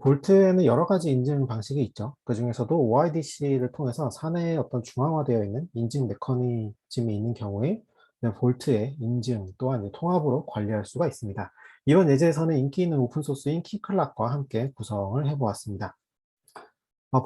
볼트에는 여러 가지 인증 방식이 있죠. 그 중에서도 OIDC를 통해서 사내에 어떤 중앙화되어 있는 인증 메커니즘이 있는 경우에 볼트의 인증 또한 통합으로 관리할 수가 있습니다. 이번 예제에서는 인기 있는 오픈소스인 키클락과 함께 구성을 해보았습니다.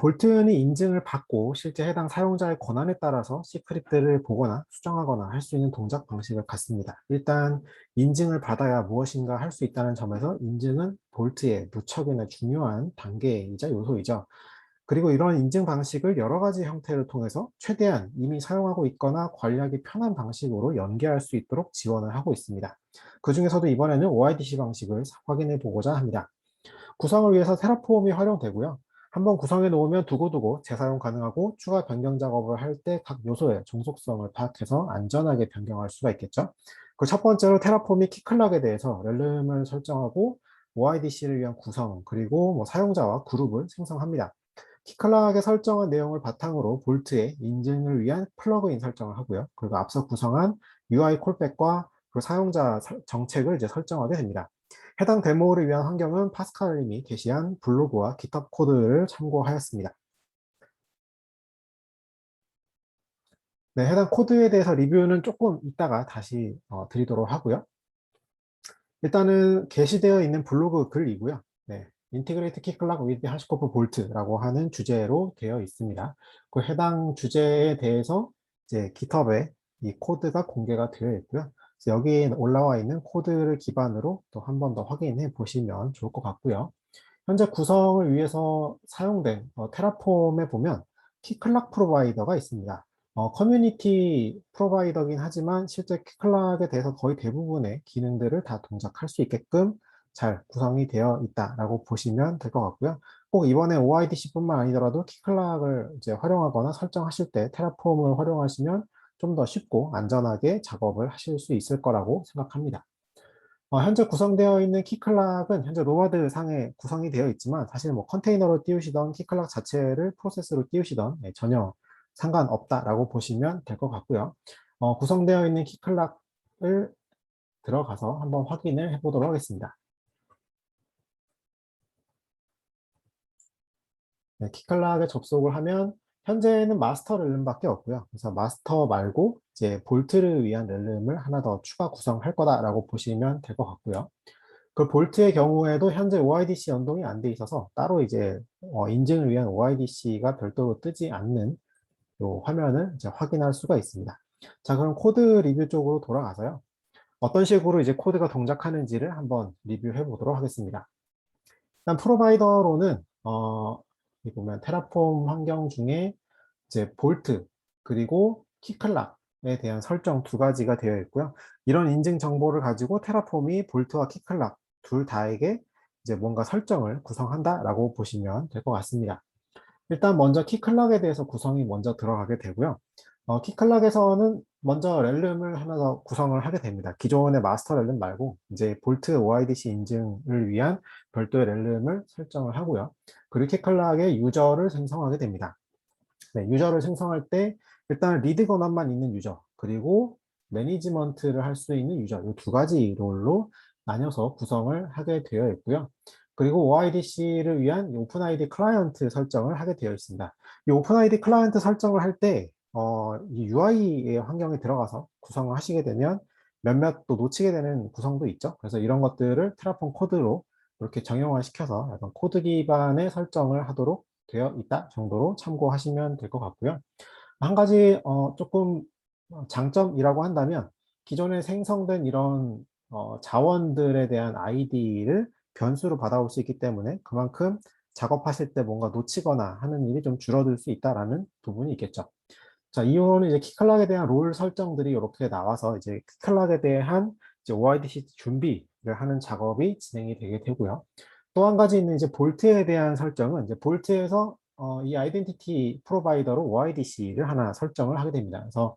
볼트는 인증을 받고 실제 해당 사용자의 권한에 따라서 시크릿들을 보거나 수정하거나 할 수 있는 동작 방식을 갖습니다. 일단 인증을 받아야 무엇인가 할 수 있다는 점에서 인증은 볼트의 무척이나 중요한 단계이자 요소이죠. 그리고 이런 인증 방식을 여러 가지 형태를 통해서 최대한 이미 사용하고 있거나 관리하기 편한 방식으로 연계할 수 있도록 지원을 하고 있습니다. 그 중에서도 이번에는 OIDC 방식을 확인해 보고자 합니다. 구성을 위해서 테라폼이 활용되고요. 한번 구성해 놓으면 두고두고 재사용 가능하고 추가 변경 작업을 할 때 각 요소의 종속성을 파악해서 안전하게 변경할 수가 있겠죠. 그 첫 번째로 테라폼이 키클락에 대해서 렐름을 설정하고 OIDC를 위한 구성 그리고 사용자와 그룹을 생성합니다. 키클락에 설정한 내용을 바탕으로 볼트의 인증을 위한 플러그인 설정을 하고요. 그리고 앞서 구성한 UI 콜백과 그 사용자 정책을 이제 설정하게 됩니다. 해당 데모를 위한 환경은 파스칼님이 게시한 블로그와 GitHub 코드를 참고하였습니다. 네, 해당 코드에 대해서 리뷰는 조금 이따가 다시 드리도록 하고요. 일단은 게시되어 있는 블로그 글이고요. 네, 인티그레이트 키클락 위드 하시코프 볼트라고 하는 주제로 되어 있습니다. 그 해당 주제에 대해서 이제 GitHub에 이 코드가 공개가 되어 있고요. 그래서 여기에 올라와 있는 코드를 기반으로 또 한 번 더 확인해 보시면 좋을 것 같고요. 현재 구성을 위해서 사용된 테라폼에 보면 키클락 프로바이더가 있습니다. 커뮤니티 프로바이더긴 하지만 실제 키클락에 대해서 거의 대부분의 기능들을 다 동작할 수 있게끔 잘 구성이 되어 있다라고 보시면 될 것 같고요. 꼭 이번에 OIDC뿐만 아니더라도 키클락을 이제 활용하거나 설정하실 때 테라폼을 활용하시면 좀 더 쉽고 안전하게 작업을 하실 수 있을 거라고 생각합니다. 현재 구성되어 있는 키클락은 현재 노마드 상에 구성이 되어 있지만 사실 컨테이너로 띄우시던 키클락 자체를 프로세스로 띄우시던 전혀 상관없다라고 보시면 될 것 같고요. 구성되어 있는 키클락을 들어가서 한번 확인을 해보도록 하겠습니다. 네, 키클락에 접속을 하면 현재는 마스터 렐름밖에 없고요. 그래서 마스터 말고 이제 볼트를 위한 렐름을 하나 더 추가 구성할 거다라고 보시면 될 것 같고요. 그 볼트의 경우에도 현재 OIDC 연동이 안 돼 있어서 따로 이제 인증을 위한 OIDC가 별도로 뜨지 않는 요 화면을 이제 확인할 수가 있습니다. 자, 그럼 코드 리뷰 쪽으로 돌아가서요. 어떤 식으로 이제 코드가 동작하는지를 한번 리뷰해 보도록 하겠습니다. 일단 프로바이더로는 여기 보면 테라폼 환경 중에 이제 볼트 그리고 키클락에 대한 설정 두 가지가 되어 있고요. 이런 인증 정보를 가지고 테라폼이 볼트와 키클락 둘 다에게 이제 뭔가 설정을 구성한다라고 보시면 될 것 같습니다. 일단 먼저 키클락에 대해서 구성이 먼저 들어가게 되고요. 키클락에서는 먼저 렐름을 하나 더 구성을 하게 됩니다. 기존의 마스터 렐름 말고 이제 볼트 OIDC 인증을 위한 별도의 렐름을 설정을 하고요. 그리고 키클락의 유저를 생성하게 됩니다. 네, 유저를 생성할 때 일단 리드 권한만 있는 유저 그리고 매니지먼트를 할 수 있는 유저 이 두 가지 롤로 나뉘어서 구성을 하게 되어 있고요. 그리고 OIDC를 위한 오픈ID 클라이언트 설정을 하게 되어 있습니다. 이 오픈ID 클라이언트 설정을 할 때 이 UI의 환경에 들어가서 구성을 하시게 되면 몇몇 또 놓치게 되는 구성도 있죠. 그래서 이런 것들을 테라폼 코드로 이렇게 정형화 시켜서 약간 코드 기반의 설정을 하도록 되어 있다 정도로 참고하시면 될 것 같고요. 한 가지 조금 장점이라고 한다면 기존에 생성된 이런 자원들에 대한 아이디를 변수로 받아올 수 있기 때문에 그만큼 작업하실 때 뭔가 놓치거나 하는 일이 좀 줄어들 수 있다라는 부분이 있겠죠. 자, 이후로는 이제 키클락에 대한 롤 설정들이 이렇게 나와서 이제 키클락에 대한 이제 OIDC 준비를 하는 작업이 진행이 되게 되고요. 또 한 가지 있는 이제 볼트에 대한 설정은 이제 볼트에서 이 아이덴티티 프로바이더로 OIDC를 하나 설정을 하게 됩니다. 그래서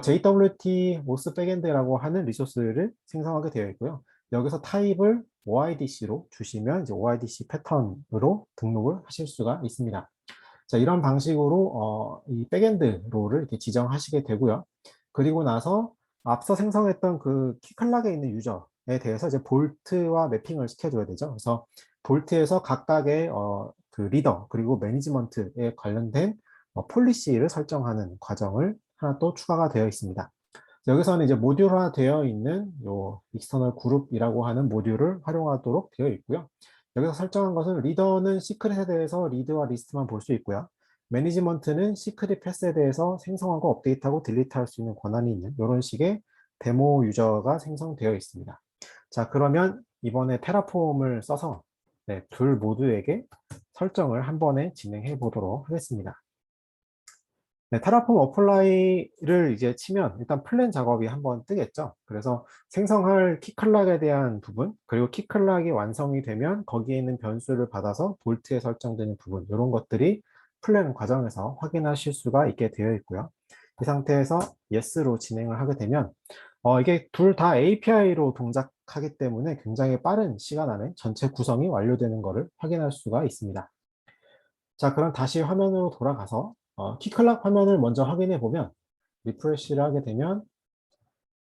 JWT 모스 백엔드라고 하는 리소스를 생성하게 되어 있고요. 여기서 타입을 OIDC로 주시면 이제 OIDC 패턴으로 등록을 하실 수가 있습니다. 자, 이런 방식으로 이 백엔드 롤을 이렇게 지정하시게 되고요. 그리고 나서 앞서 생성했던 그 키클락에 있는 유저, 대해서 이제 볼트와 매핑을 시켜줘야 되죠. 그래서 볼트에서 각각의 그 리더 그리고 매니지먼트에 관련된 폴리시를 설정하는 과정을 하나 또 추가가 되어 있습니다. 여기서는 이제 모듈화 되어 있는 요 익스터널 그룹이라고 하는 모듈을 활용하도록 되어 있고요. 여기서 설정한 것은 리더는 시크릿에 대해서 리드와 리스트만 볼 수 있고요. 매니지먼트는 시크릿 패스에 대해서 생성하고 업데이트하고 딜리트할 수 있는 권한이 있는 이런 식의 데모 유저가 생성되어 있습니다. 자, 그러면 이번에 테라폼을 써서 네, 둘 모두에게 설정을 한 번에 진행해 보도록 하겠습니다. 네, 테라폼 어플라이를 이제 치면 일단 플랜 작업이 한번 뜨겠죠. 그래서 생성할 키클락에 대한 부분, 그리고 키클락이 완성이 되면 거기에 있는 변수를 받아서 볼트에 설정되는 부분, 이런 것들이 플랜 과정에서 확인하실 수가 있게 되어 있고요. 이 상태에서 yes로 진행을 하게 되면 이게 둘 다 API로 동작하기 때문에 굉장히 빠른 시간 안에 전체 구성이 완료되는 것을 확인할 수가 있습니다. 자, 그럼 다시 화면으로 돌아가서 키클락 화면을 먼저 확인해 보면 리프레시를 하게 되면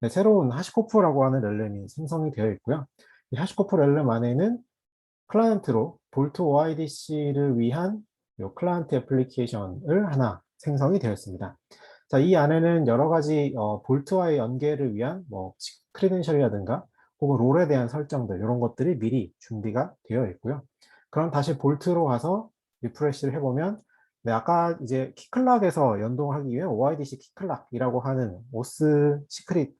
네, 새로운 하시코프라고 하는 렐름이 생성이 되어 있고요. 이 하시코프 렐름 안에는 클라이언트로 볼트 OIDC를 위한 요 클라이언트 애플리케이션을 하나 생성이 되었습니다. 자, 이 안에는 여러 가지 볼트와의 연계를 위한 뭐 크리덴셜이라든가 혹은 롤에 대한 설정들 이런 것들이 미리 준비가 되어 있고요. 그럼 다시 볼트로 가서 리프레시를 해보면 네, 아까 이제 키클락에서 연동하기 위해 OIDC 키클락이라고 하는 오스 시크릿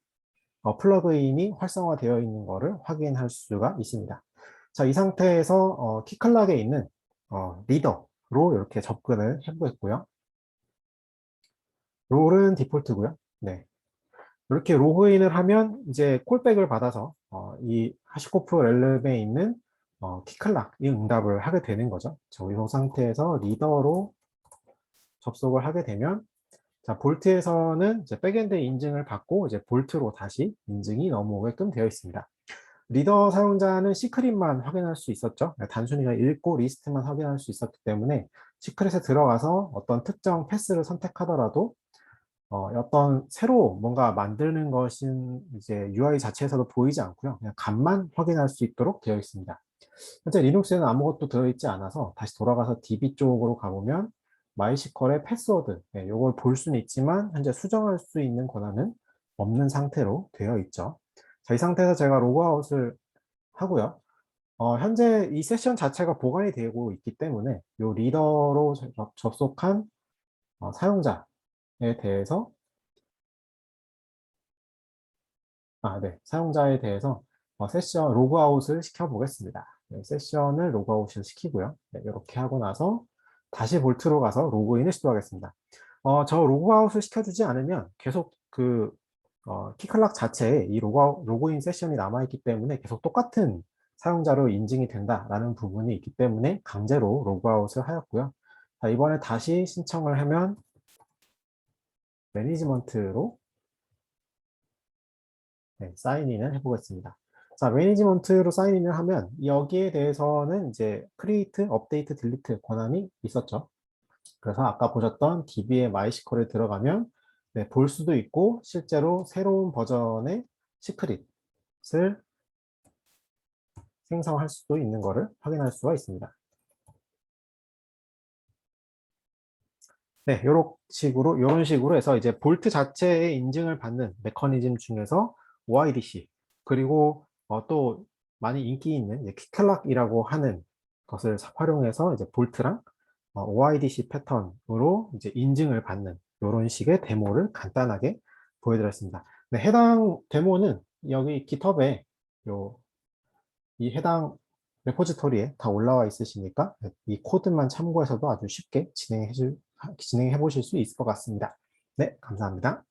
플러그인이 활성화되어 있는 것을 확인할 수가 있습니다. 자, 이 상태에서 키클락에 있는 리더로 이렇게 접근을 해보겠고요. 롤은 디폴트고요. 네. 이렇게 로그인을 하면 이제 콜백을 받아서 이 하시코프 렐름에 있는 키클락 이 응답을 하게 되는 거죠. 이 상태에서 리더로 접속을 하게 되면 자, 볼트에서는 이제 백엔드 인증을 받고 이제 볼트로 다시 인증이 넘어오게끔 되어 있습니다. 리더 사용자는 시크릿만 확인할 수 있었죠. 단순히 읽고 리스트만 확인할 수 있었기 때문에 시크릿에 들어가서 어떤 특정 패스를 선택하더라도 어떤 새로 뭔가 만드는 것은 이제 UI 자체에서도 보이지 않고요. 그냥 값만 확인할 수 있도록 되어 있습니다. 현재 리눅스에는 아무것도 들어있지 않아서 다시 돌아가서 DB 쪽으로 가보면 마이시컬의 패스워드, 이걸 볼 수는 있지만 현재 수정할 수 있는 권한은 없는 상태로 되어 있죠. 자, 이 상태에서 제가 로그아웃을 하고요. 현재 이 세션 자체가 보관이 되고 있기 때문에 이 리더로 접속한 사용자에 대해서 네, 사용자에 대해서 세션 로그아웃을 시켜보겠습니다. 네, 세션을 로그아웃을 시키고요. 네, 이렇게 하고 나서 다시 볼트로 가서 로그인을 시도하겠습니다. 저 로그아웃을 시켜주지 않으면 계속 그 키클락 자체에 이 로그인 세션이 남아있기 때문에 계속 똑같은 사용자로 인증이 된다라는 부분이 있기 때문에 강제로 로그아웃을 하였고요. 자, 이번에 다시 신청을 하면 매니지먼트로 네, 사인인을 해보겠습니다. 자, 매니지먼트로 사인인을 하면 여기에 대해서는 이제 크리에이트, 업데이트, 딜리트 권한이 있었죠. 그래서 아까 보셨던 DB의 마이시컬에 들어가면 네, 볼 수도 있고 실제로 새로운 버전의 시크릿을 생성할 수도 있는 것을 확인할 수가 있습니다. 네, 이런 식으로 해서 이제 볼트 자체의 인증을 받는 메커니즘 중에서 OIDC 그리고 또 많이 인기 있는 키클락이라고 하는 것을 활용해서 이제 볼트랑 OIDC 패턴으로 이제 인증을 받는 이런 식의 데모를 간단하게 보여드렸습니다. 네, 해당 데모는 여기 GitHub에 이 해당 레포지토리에 다 올라와 있으시니까 이 코드만 참고해서도 아주 쉽게 진행해 보실 수 있을 것 같습니다. 네, 감사합니다.